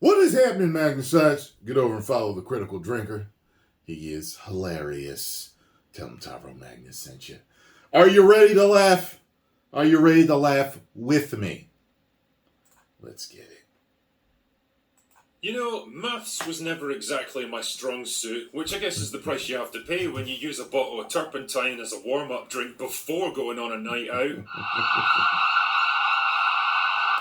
What is happening, Magnus? Get over and follow the Critical Drinker. He is hilarious. Tell him Tyrone Magnus sent you. Are you ready to laugh? Are you ready to laugh with me? Let's get it. You know, maths was never exactly my strong suit, which I guess is the price you have to pay when you use a bottle of turpentine as a warm-up drink before going on a night out.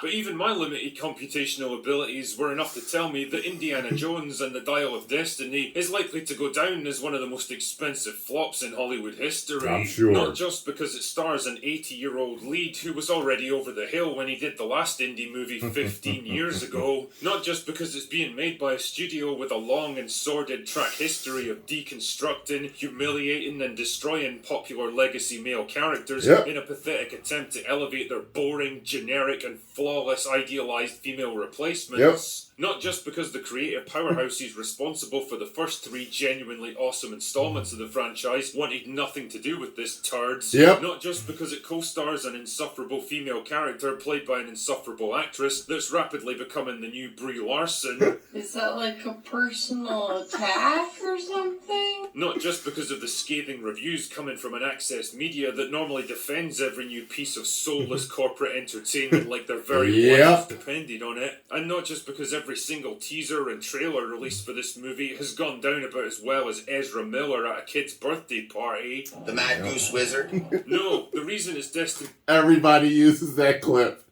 But even my limited computational abilities were enough to tell me that Indiana Jones and the Dial of Destiny is likely to go down as one of the most expensive flops in Hollywood history. I'm sure. Not just because it stars an 80-year-old lead who was already over the hill when he did the last indie movie 15 years ago. Not just because it's being made by a studio with a long and sordid track history of deconstructing, humiliating and destroying popular legacy male characters in a pathetic attempt to elevate their boring, generic and flawless idealized female replacements. Not just because the creative powerhouses responsible for the first 3 genuinely awesome installments of the franchise wanted nothing to do with this turd. Not just because it co-stars an insufferable female character played by an insufferable actress that's rapidly becoming the new Brie Larson. Is that like a personal attack or something? Not just because of the scathing reviews coming from an access media that normally defends every new piece of soulless corporate entertainment like their very lives depended on it. And not just because every single teaser and trailer released for this movie has gone down about as well as Ezra Miller at a kid's birthday party. The Magnus wizard? No, the reason it's Destined... Everybody uses that clip.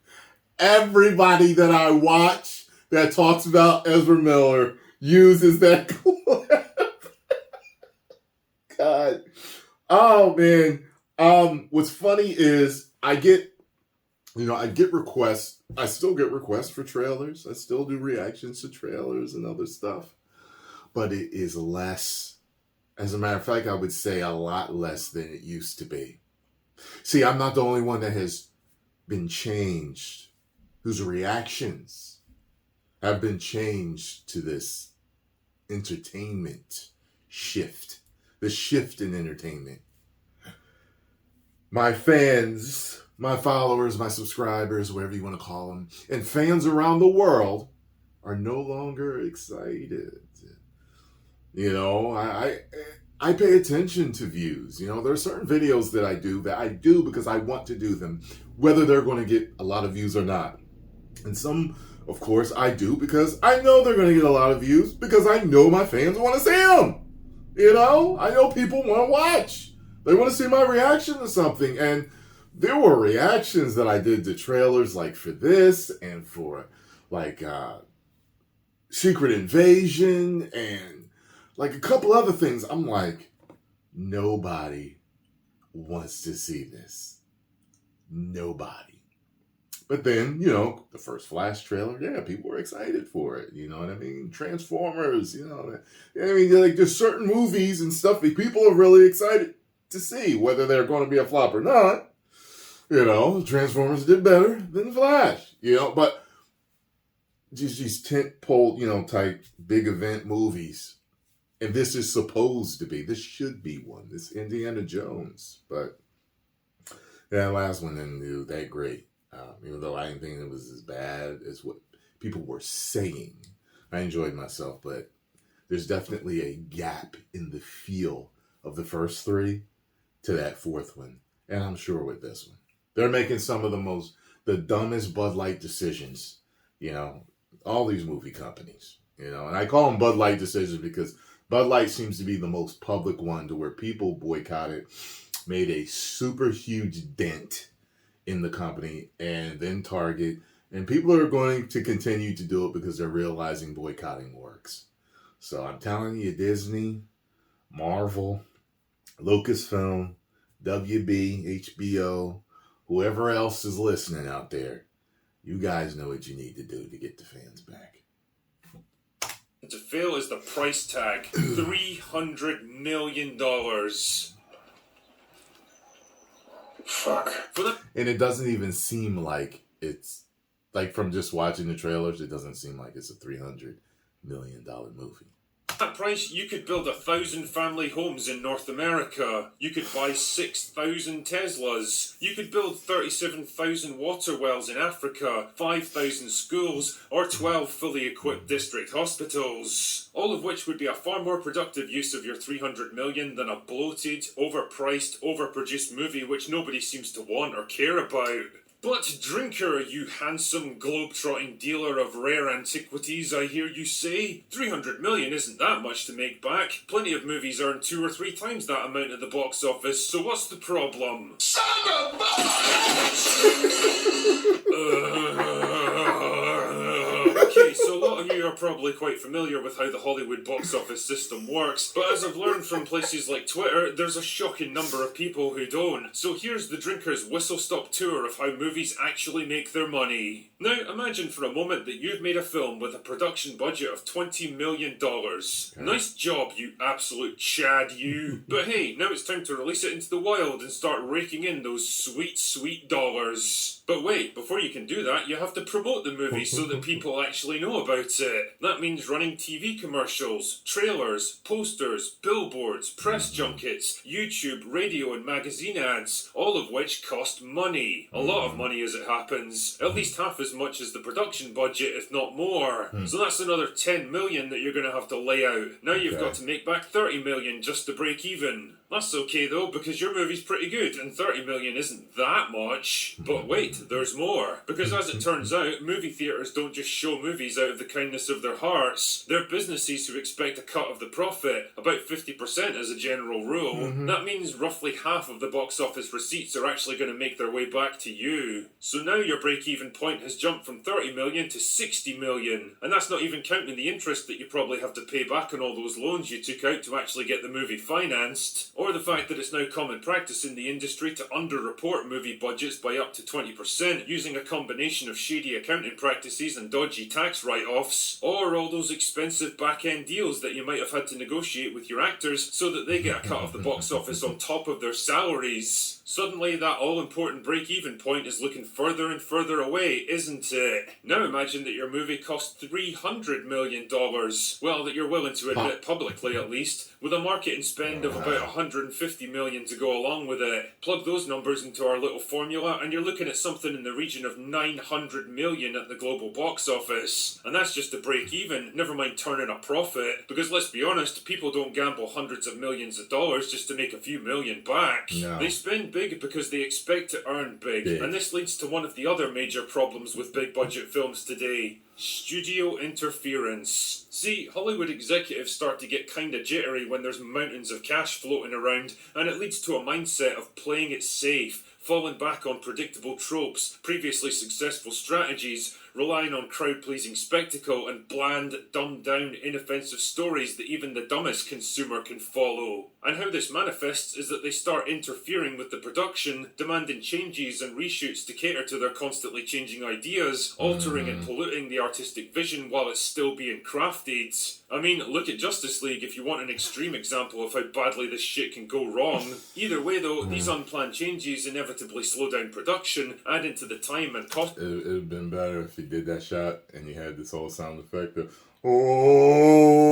Everybody that I watch that talks about Ezra Miller uses that clip. God. Oh, man. What's funny is I get requests. I still get requests for trailers. I still do reactions to trailers and other stuff. But it is less. As a matter of fact, I would say a lot less than it used to be. See, I'm not the only one that has been changed, whose reactions have been changed to this entertainment shift. The shift in entertainment. My fans, my followers, my subscribers, whatever you want to call them, and fans around the world are no longer excited. You know, I pay attention to views. You know, there are certain videos that I do because I want to do them, whether they're going to get a lot of views or not. And some, of course, I do because I know they're going to get a lot of views because I know my fans want to see them. You know, I know people want to watch. They want to see my reaction to something. And there were reactions that I did to trailers like for this and for like Secret Invasion and like a couple other things. I'm like, nobody wants to see this. Nobody. But then, you know, the first Flash trailer, people were excited for it. You know what I mean? Transformers, you know. I mean, like there's certain movies and stuff that people are really excited to see, whether they're going to be a flop or not. You know, Transformers did better than Flash, you know, but these tentpole, you know, type big event movies. And this is supposed to be, this should be one. This Indiana Jones. But that last one didn't do that great. Even though I didn't think it was as bad as what people were saying. I enjoyed myself, but there's definitely a gap in the feel of the first 3 to that 4th one. And I'm sure with this one. They're making some of the dumbest Bud Light decisions, you know, all these movie companies, you know, and I call them Bud Light decisions because Bud Light seems to be the most public one to where people boycotted, made a super huge dent in the company, and then Target, and people are going to continue to do it because they're realizing boycotting works. So I'm telling you, Disney, Marvel, Lucasfilm, WB, HBO, whoever else is listening out there, you guys know what you need to do to get the fans back. To fail is the price tag. $300 million. Fuck. And it doesn't even seem like it's, like from just watching the trailers, it doesn't seem like it's a $300 million movie. At that price, you could build 1,000 family homes in North America. You could buy 6,000 Teslas. You could build 37,000 water wells in Africa, 5,000 schools, or 12 fully equipped district hospitals. All of which would be a far more productive use of your $300 million than a bloated, overpriced, overproduced movie which nobody seems to want or care about. But drinker, you handsome globe-trotting dealer of rare antiquities, I hear you say, $300 million isn't that much to make back. Plenty of movies earn 2 or 3 times that amount at the box office, so what's the problem? Son of a Okay, so a lot of you are probably quite familiar with how the Hollywood box office system works, but as I've learned from places like Twitter, there's a shocking number of people who don't. So here's the Drinker's whistle-stop tour of how movies actually make their money. Now, imagine for a moment that you've made a film with a production budget of $20 million. Nice job, you absolute Chad, you. But hey, now it's time to release it into the wild and start raking in those sweet, sweet dollars. But wait, before you can do that, you have to promote the movie so that people actually know about it. That means running TV commercials, trailers, posters, billboards, press junkets, YouTube, radio and magazine ads, all of which cost money. A lot of money as it happens. At least half as much as the production budget, if not more. So that's another $10 million that you're going to have to lay out. Now you've got to make back $30 million just to break even. That's okay though, because your movie's pretty good, and $30 million isn't that much. But wait, there's more. Because as it turns out, movie theatres don't just show movies out of the kindness of their hearts. They're businesses who expect a cut of the profit, about 50% as a general rule. That means roughly half of the box office receipts are actually going to make their way back to you. So now your break-even point has jumped from $30 million to $60 million. And that's not even counting the interest that you probably have to pay back on all those loans you took out to actually get the movie financed. Or the fact that it's now common practice in the industry to underreport movie budgets by up to 20% using a combination of shady accounting practices and dodgy tax write-offs, or all those expensive back-end deals that you might have had to negotiate with your actors so that they get a cut of the box office on top of their salaries. Suddenly that all-important break-even point is looking further and further away, isn't it? Now imagine that your movie cost $300 million. Well, that you're willing to admit publicly at least, with a marketing spend of about $150 million to go along with it. Plug those numbers into our little formula and you're looking at something in the region of $900 million at the global box office. And that's just to break even, never mind turning a profit. Because let's be honest, people don't gamble hundreds of millions of dollars just to make a few million back. No. They spend big because they expect to earn big. And this leads to one of the other major problems with big budget films today. Studio interference. See, Hollywood executives start to get kinda jittery when there's mountains of cash floating around, and it leads to a mindset of playing it safe, falling back on predictable tropes, previously successful strategies, relying on crowd-pleasing spectacle and bland, dumbed-down, inoffensive stories that even the dumbest consumer can follow. And how this manifests is that they start interfering with the production, demanding changes and reshoots to cater to their constantly changing ideas, altering and polluting the artistic vision while it's still being crafted. I mean, look at Justice League if you want an extreme example of how badly this shit can go wrong. Either way though, these unplanned changes inevitably slow down production, adding to the time and cost. It would have been better if he did that shot and you had this whole sound effect of oh.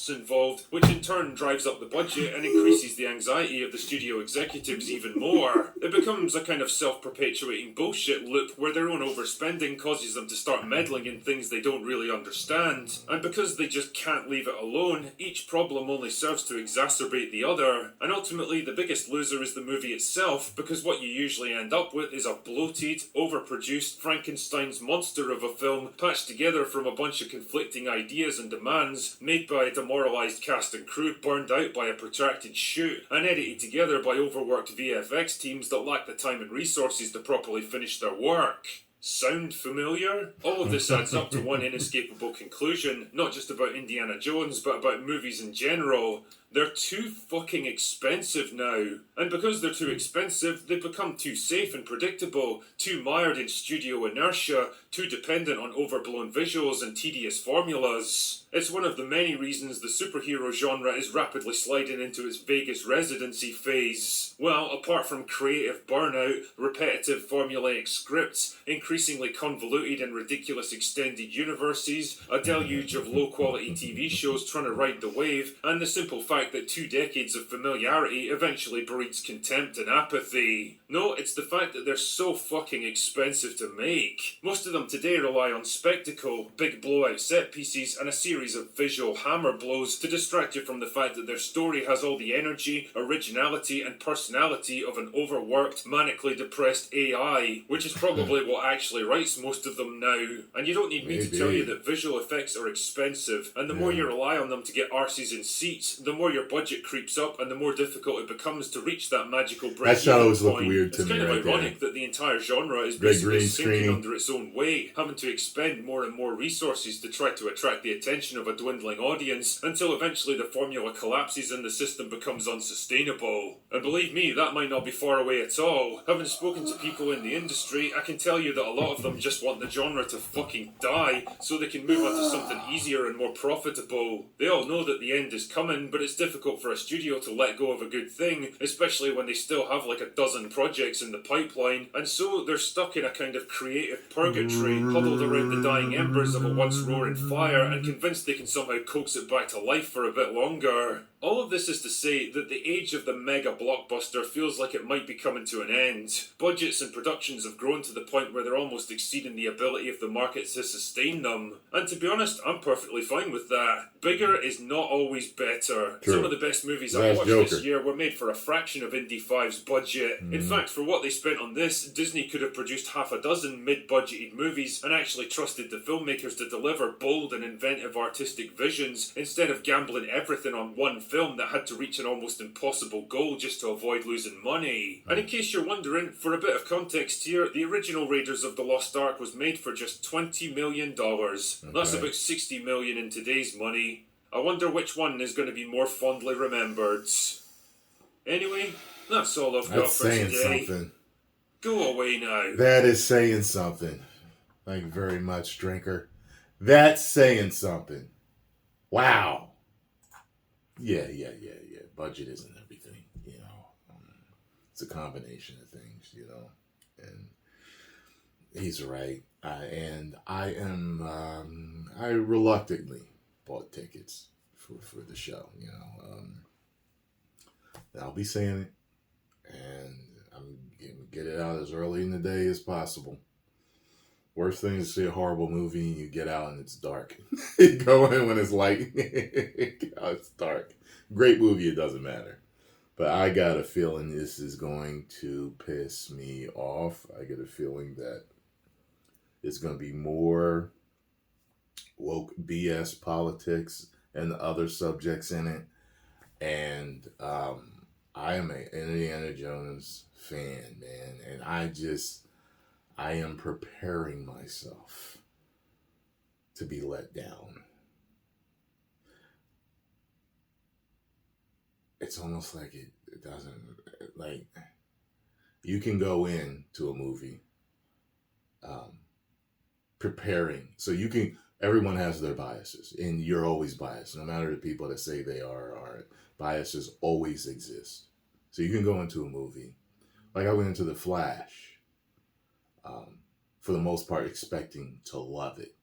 Involved, which in turn drives up the budget and increases the anxiety of the studio executives even more. It becomes a kind of self-perpetuating bullshit loop where their own overspending causes them to start meddling in things they don't really understand. And because they just can't leave it alone, each problem only serves to exacerbate the other. And ultimately, the biggest loser is the movie itself, because what you usually end up with is a bloated, overproduced Frankenstein's monster of a film patched together from a bunch of conflicting ideas and demands, made by a demoralized cast and crew burned out by a protracted shoot, and edited together by overworked VFX teams that lack the time and resources to properly finish their work. Sound familiar? All of this adds up to one inescapable conclusion, not just about Indiana Jones, but about movies in general. They're too fucking expensive now. And because they're too expensive, they become too safe and predictable, too mired in studio inertia, too dependent on overblown visuals and tedious formulas. It's one of the many reasons the superhero genre is rapidly sliding into its Vegas residency phase. Well, apart from creative burnout, repetitive formulaic scripts, increasingly convoluted and ridiculous extended universes, a deluge of low-quality TV shows trying to ride the wave, and the simple fact that 2 decades of familiarity eventually breeds contempt and apathy. No, it's the fact that they're so fucking expensive to make. Most of them today rely on spectacle, big blowout set pieces, and a series of visual hammer blows to distract you from the fact that their story has all the energy, originality, and personality of an overworked, manically depressed AI, which is probably what actually writes most of them now. And you don't need me to tell you that visual effects are expensive, and the more you rely on them to get arses in seats, the more your budget creeps up, and the more difficult it becomes to reach that magical break-even point. That shot always looked weird to It's me kind of right ironic there. that the entire genre is Red basically green sinking screen. under its own weight, having to expend more and more resources to try to attract the attention of a dwindling audience, until eventually the formula collapses and the system becomes unsustainable. And believe me, that might not be far away at all. Having spoken to people in the industry, I can tell you that a lot of them just want the genre to fucking die so they can move on to something easier and more profitable. They all know that the end is coming, but it's difficult for a studio to let go of a good thing, especially when they still have like a dozen projects in the pipeline, and so they're stuck in a kind of creative purgatory, huddled around the dying embers of a once roaring fire and convinced they can somehow coax it back to life for a bit longer. All of this is to say that the age of the mega blockbuster feels like it might be coming to an end. Budgets and productions have grown to the point where they're almost exceeding the ability of the market to sustain them. And to be honest, I'm perfectly fine with that. Bigger is not always better. True. Some of the best movies I Last watched Joker. this year were made for a fraction of Indy 5's budget. In fact, for what they spent on this, Disney could have produced half a dozen mid-budgeted movies and actually trusted the filmmakers to deliver bold and inventive artistic visions instead of gambling everything on one film that had to reach an almost impossible goal just to avoid losing money. And in case you're wondering, for a bit of context here, the original Raiders of the Lost Ark was made for just $20 million. That's about $60 million in today's money. I wonder which one is going to be more fondly remembered. Anyway, that's all I've got That's for saying today. something. Go away now. That is saying something. Thank you very much, Drinker. That's saying something. Wow. Yeah. Budget isn't everything, you know. It's a combination of things, you know. And he's right. I reluctantly bought tickets for the show, you know. I'll be saying it, and I'm going to get it out as early in the day as possible. Worst thing is to see a horrible movie and you get out and it's dark. Go in when it's light. It's dark. Great movie, it doesn't matter. But I got a feeling this is going to piss me off. I get a feeling that it's going to be more woke BS politics and the other subjects in it. And I am an Indiana Jones fan, man. And I am preparing myself to be let down. It's almost like it doesn't, like, you can go into a movie preparing. So everyone has their biases, and you're always biased. No matter the people that say they are biases always exist. So you can go into a movie, like I went into The Flash, for the most part expecting to love it.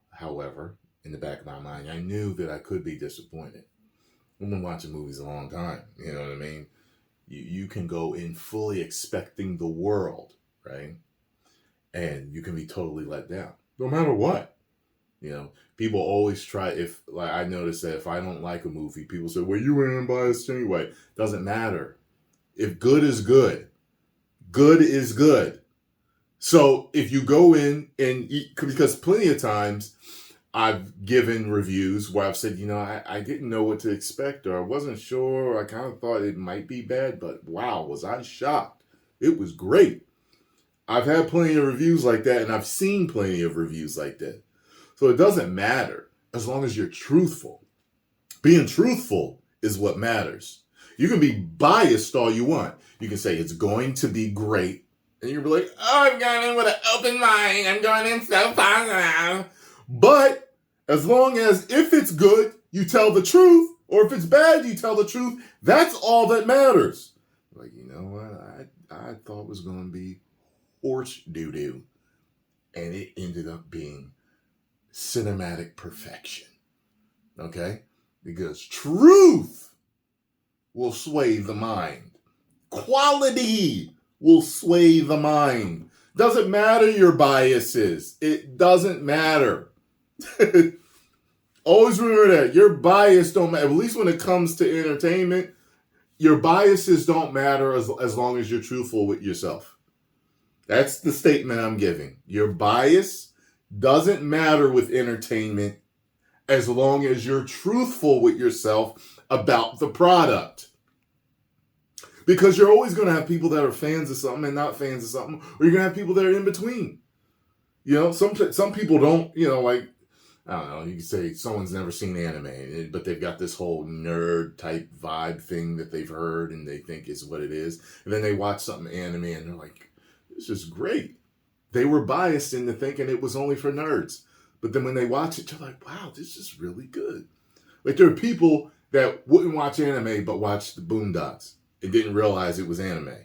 However, in the back of my mind, I knew that I could be disappointed. I've been watching movies a long time, you know what I mean? You can go in fully expecting the world, right? And you can be totally let down, no matter what. You know, people always try, I notice that if I don't like a movie, people say, well, you were unbiased anyway. Doesn't matter. If good is good, good is good. So if you go in and because plenty of times I've given reviews where I've said, you know, I didn't know what to expect, or I wasn't sure, or I kind of thought it might be bad, but wow, was I shocked. It was great. I've had plenty of reviews like that, and I've seen plenty of reviews like that. So it doesn't matter as long as you're truthful. Being truthful is what matters. You can be biased all you want. You can say it's going to be great. And you'll be like, oh, I'm going in with an open mind. I'm going in so positive. But as long as if it's good, you tell the truth. Or if it's bad, you tell the truth. That's all that matters. Like, you know what? I thought it was going to be horse doo-doo. And it ended up being cinematic perfection. Okay? Because truth will sway the mind. Quality will sway the mind. Doesn't matter your biases. It doesn't matter. Always remember that. Your bias don't matter. At least when it comes to entertainment, your biases don't matter as long as you're truthful with yourself. That's the statement I'm giving. Your bias doesn't matter with entertainment as long as you're truthful with yourself about the product. Because you're always going to have people that are fans of something and not fans of something, or you're going to have people that are in between. You know, some people don't, you know, like, I don't know, you can say someone's never seen anime, but they've got this whole nerd type vibe thing that they've heard and they think is what it is. And then they watch something anime and they're like, this is great. They were biased into thinking it was only for nerds. But then when they watch it, they're like, wow, this is really good. Like there are people that wouldn't watch anime but watched the Boondocks and didn't realize it was anime.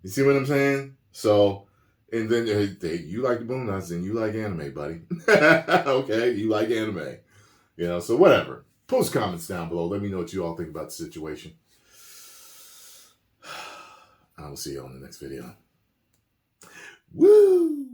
You see what I'm saying? So, and then you like the Boondocks and you like anime, buddy. Okay, you like anime. You know, so whatever. Post comments down below. Let me know what you all think about the situation. I will see you on the next video. Woo!